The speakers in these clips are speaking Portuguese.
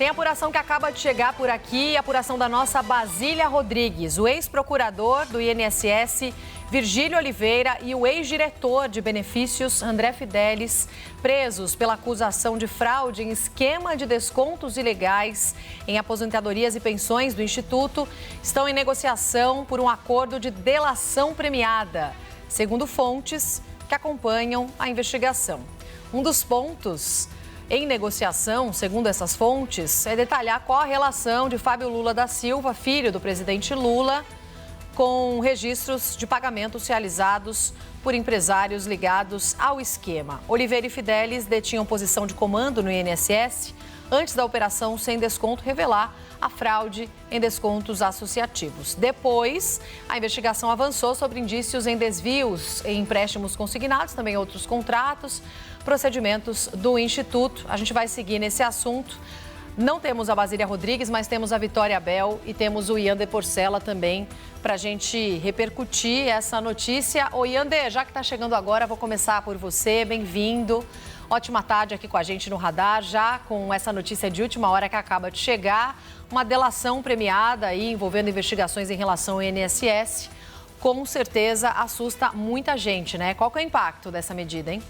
Tem apuração que acaba de chegar por aqui, apuração da nossa Basília Rodrigues, o ex-procurador do INSS, Virgílio Oliveira, e o ex-diretor de benefícios, André Fidelis, presos pela acusação de fraude em esquema de descontos ilegais em aposentadorias e pensões do Instituto, estão em negociação por um acordo de delação premiada, segundo fontes que acompanham a investigação. Um dos pontos em negociação, segundo essas fontes, é detalhar qual a relação de Fábio Lula da Silva, filho do presidente Lula, com registros de pagamentos realizados por empresários ligados ao esquema. Oliveira e Fidelis detinham posição de comando no INSS antes da operação sem desconto revelar a fraude em descontos associativos. Depois, a investigação avançou sobre indícios em desvios em empréstimos consignados, também outros contratos, procedimentos do Instituto. A gente vai seguir nesse assunto. Não temos a Basília Rodrigues, mas temos a Vitória Bel e temos o Yander Porcela também para a gente repercutir essa notícia. Ô Yander, já que está chegando agora, vou começar por você. Bem-vindo. Ótima tarde aqui com a gente no Radar, já com essa notícia de última hora que acaba de chegar. Uma delação premiada aí envolvendo investigações em relação ao INSS. Com certeza assusta muita gente, né? Qual que é o impacto dessa medida, hein?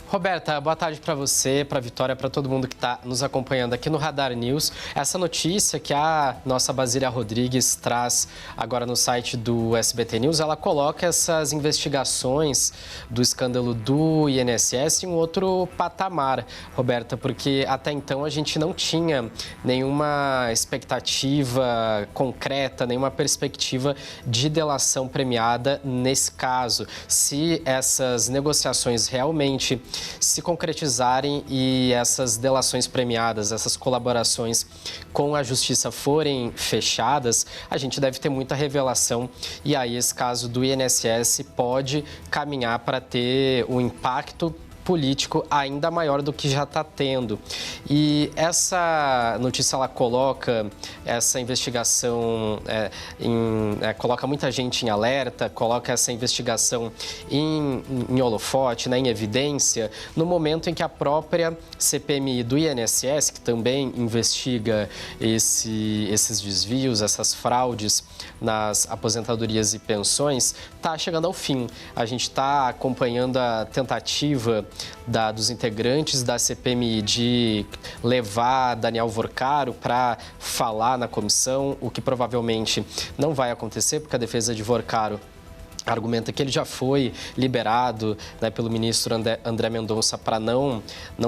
Roberta, boa tarde para você, para a Vitória, para todo mundo que está nos acompanhando aqui no Radar News. Essa notícia que a nossa Basília Rodrigues traz agora no site do SBT News, ela coloca essas investigações do escândalo do INSS em um outro patamar, Roberta, porque até então a gente não tinha nenhuma expectativa concreta, nenhuma perspectiva de delação premiada nesse caso. Se essas negociações realmente se concretizarem e essas delações premiadas, essas colaborações com a justiça forem fechadas, a gente deve ter muita revelação e aí esse caso do INSS pode caminhar para ter um impacto político ainda maior do que já está tendo. E essa notícia, ela coloca essa investigação, coloca muita gente em alerta, coloca essa investigação em holofote, né, em evidência, no momento em que a própria CPMI do INSS, que também investiga esses desvios, essas fraudes nas aposentadorias e pensões, está chegando ao fim. A gente está acompanhando a tentativa dos integrantes da CPMI de levar Daniel Vorcaro para falar na comissão, o que provavelmente não vai acontecer, porque a defesa de Vorcaro argumenta que ele já foi liberado, né, pelo ministro André Mendonça para não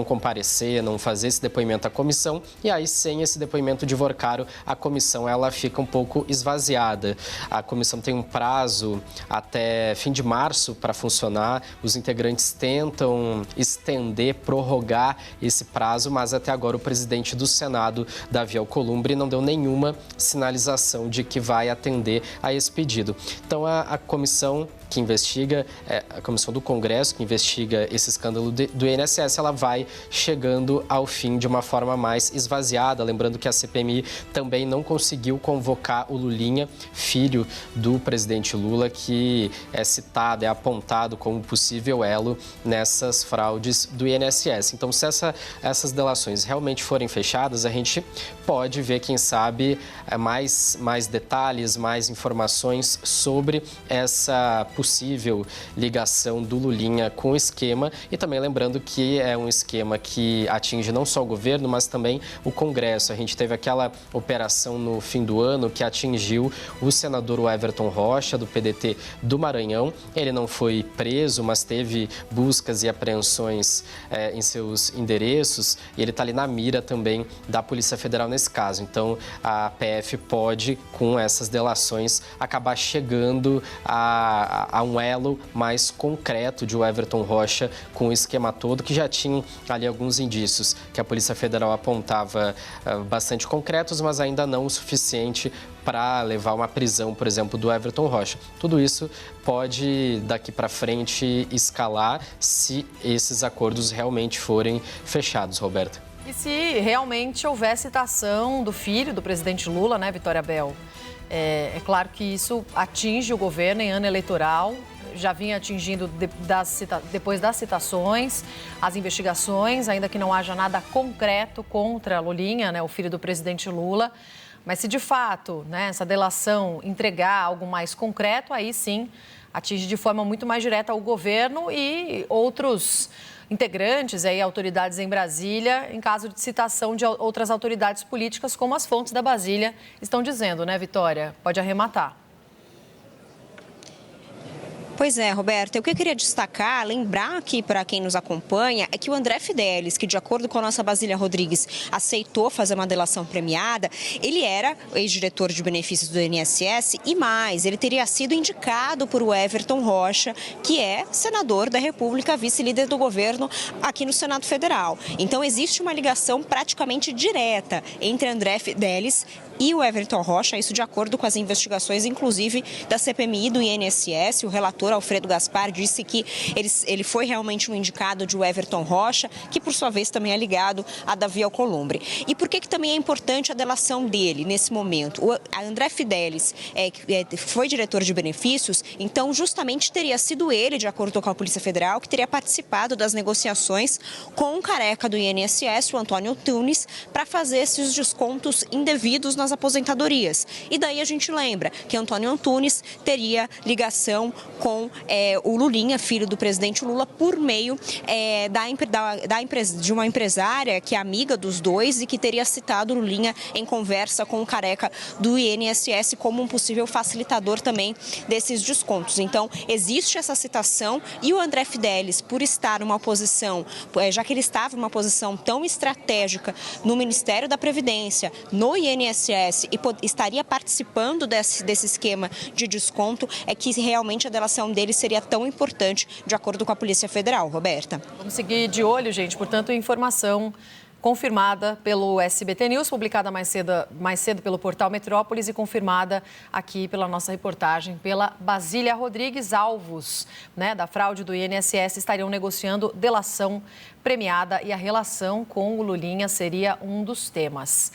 comparecer, não fazer esse depoimento à comissão. E aí, sem esse depoimento de Vorcaro, a comissão ela fica um pouco esvaziada. A comissão tem um prazo até fim de março para funcionar. Os integrantes tentam estender, prorrogar esse prazo, mas até agora o presidente do Senado, Davi Alcolumbre, não deu nenhuma sinalização de que vai atender a esse pedido. Então, a comissão que investiga, a Comissão do Congresso, que investiga esse escândalo do INSS, ela vai chegando ao fim de uma forma mais esvaziada. Lembrando que a CPMI também não conseguiu convocar o Lulinha, filho do presidente Lula, que é citado, é apontado como possível elo nessas fraudes do INSS. Então, se essas delações realmente forem fechadas, a gente pode ver, quem sabe, mais detalhes, mais informações sobre essa possível ligação do Lulinha com o esquema. E também lembrando que é um esquema que atinge não só o governo, mas também o Congresso. A gente teve aquela operação no fim do ano que atingiu o senador Everton Rocha, do PDT do Maranhão. Ele não foi preso, mas teve buscas e apreensões em seus endereços, e ele está ali na mira também da Polícia Federal nesse caso. Então, a PF pode, com essas delações, acabar chegando a um elo mais concreto de Everton Rocha com o esquema todo, que já tinha ali alguns indícios que a Polícia Federal apontava bastante concretos, mas ainda não o suficiente para levar uma prisão, por exemplo, do Everton Rocha. Tudo isso pode, daqui para frente, escalar se esses acordos realmente forem fechados, Roberta. E se realmente houver citação do filho do presidente Lula, né, Vitória Bel? É claro que isso atinge o governo em ano eleitoral. já vinha atingindo depois das citações, as investigações, ainda que não haja nada concreto contra Lulinha, né, o filho do presidente Lula. Mas se de fato, né, essa delação entregar algo mais concreto, aí sim atinge de forma muito mais direta o governo e outros integrantes, aí, autoridades em Brasília, em caso de citação de outras autoridades políticas, como as fontes da Basília estão dizendo, né, Vitória? Pode arrematar. Pois é, Roberta, o que eu queria destacar, lembrar aqui para quem nos acompanha, é que o André Fidelis, que de acordo com a nossa Basília Rodrigues, aceitou fazer uma delação premiada, ele era ex-diretor de benefícios do INSS e mais, ele teria sido indicado por o Everton Rocha, que é senador da República, vice-líder do governo aqui no Senado Federal. Então existe uma ligação praticamente direta entre André Fidelis e o Everton Rocha, isso de acordo com as investigações, inclusive da CPMI do INSS. O relator Alfredo Gaspar disse que ele foi realmente um indicado de Everton Rocha, que por sua vez também é ligado a Davi Alcolumbre. E por que também é importante a delação dele nesse momento? O André Fidelis foi diretor de benefícios, então justamente teria sido ele, de acordo com a Polícia Federal, que teria participado das negociações com o careca do INSS, o Antônio Antunes, para fazer esses descontos indevidos nas aposentadorias. E daí a gente lembra que Antônio Antunes teria ligação com o Lulinha, filho do presidente Lula, por meio de uma empresária que é amiga dos dois e que teria citado Lulinha em conversa com o careca do INSS como um possível facilitador também desses descontos. Então, existe essa citação e o André Fidelis, por estar numa posição, já que ele estava em uma posição tão estratégica no Ministério da Previdência, no INSS, e estaria participando desse esquema de desconto, é que realmente a delação dele seria tão importante, de acordo com a Polícia Federal. Roberta. Vamos seguir de olho, gente. Portanto, informação confirmada pelo SBT News, publicada mais cedo pelo portal Metrópolis e confirmada aqui pela nossa reportagem, pela Basília Rodrigues. Alvos, né, da fraude do INSS estariam negociando delação premiada e a relação com o Lulinha seria um dos temas.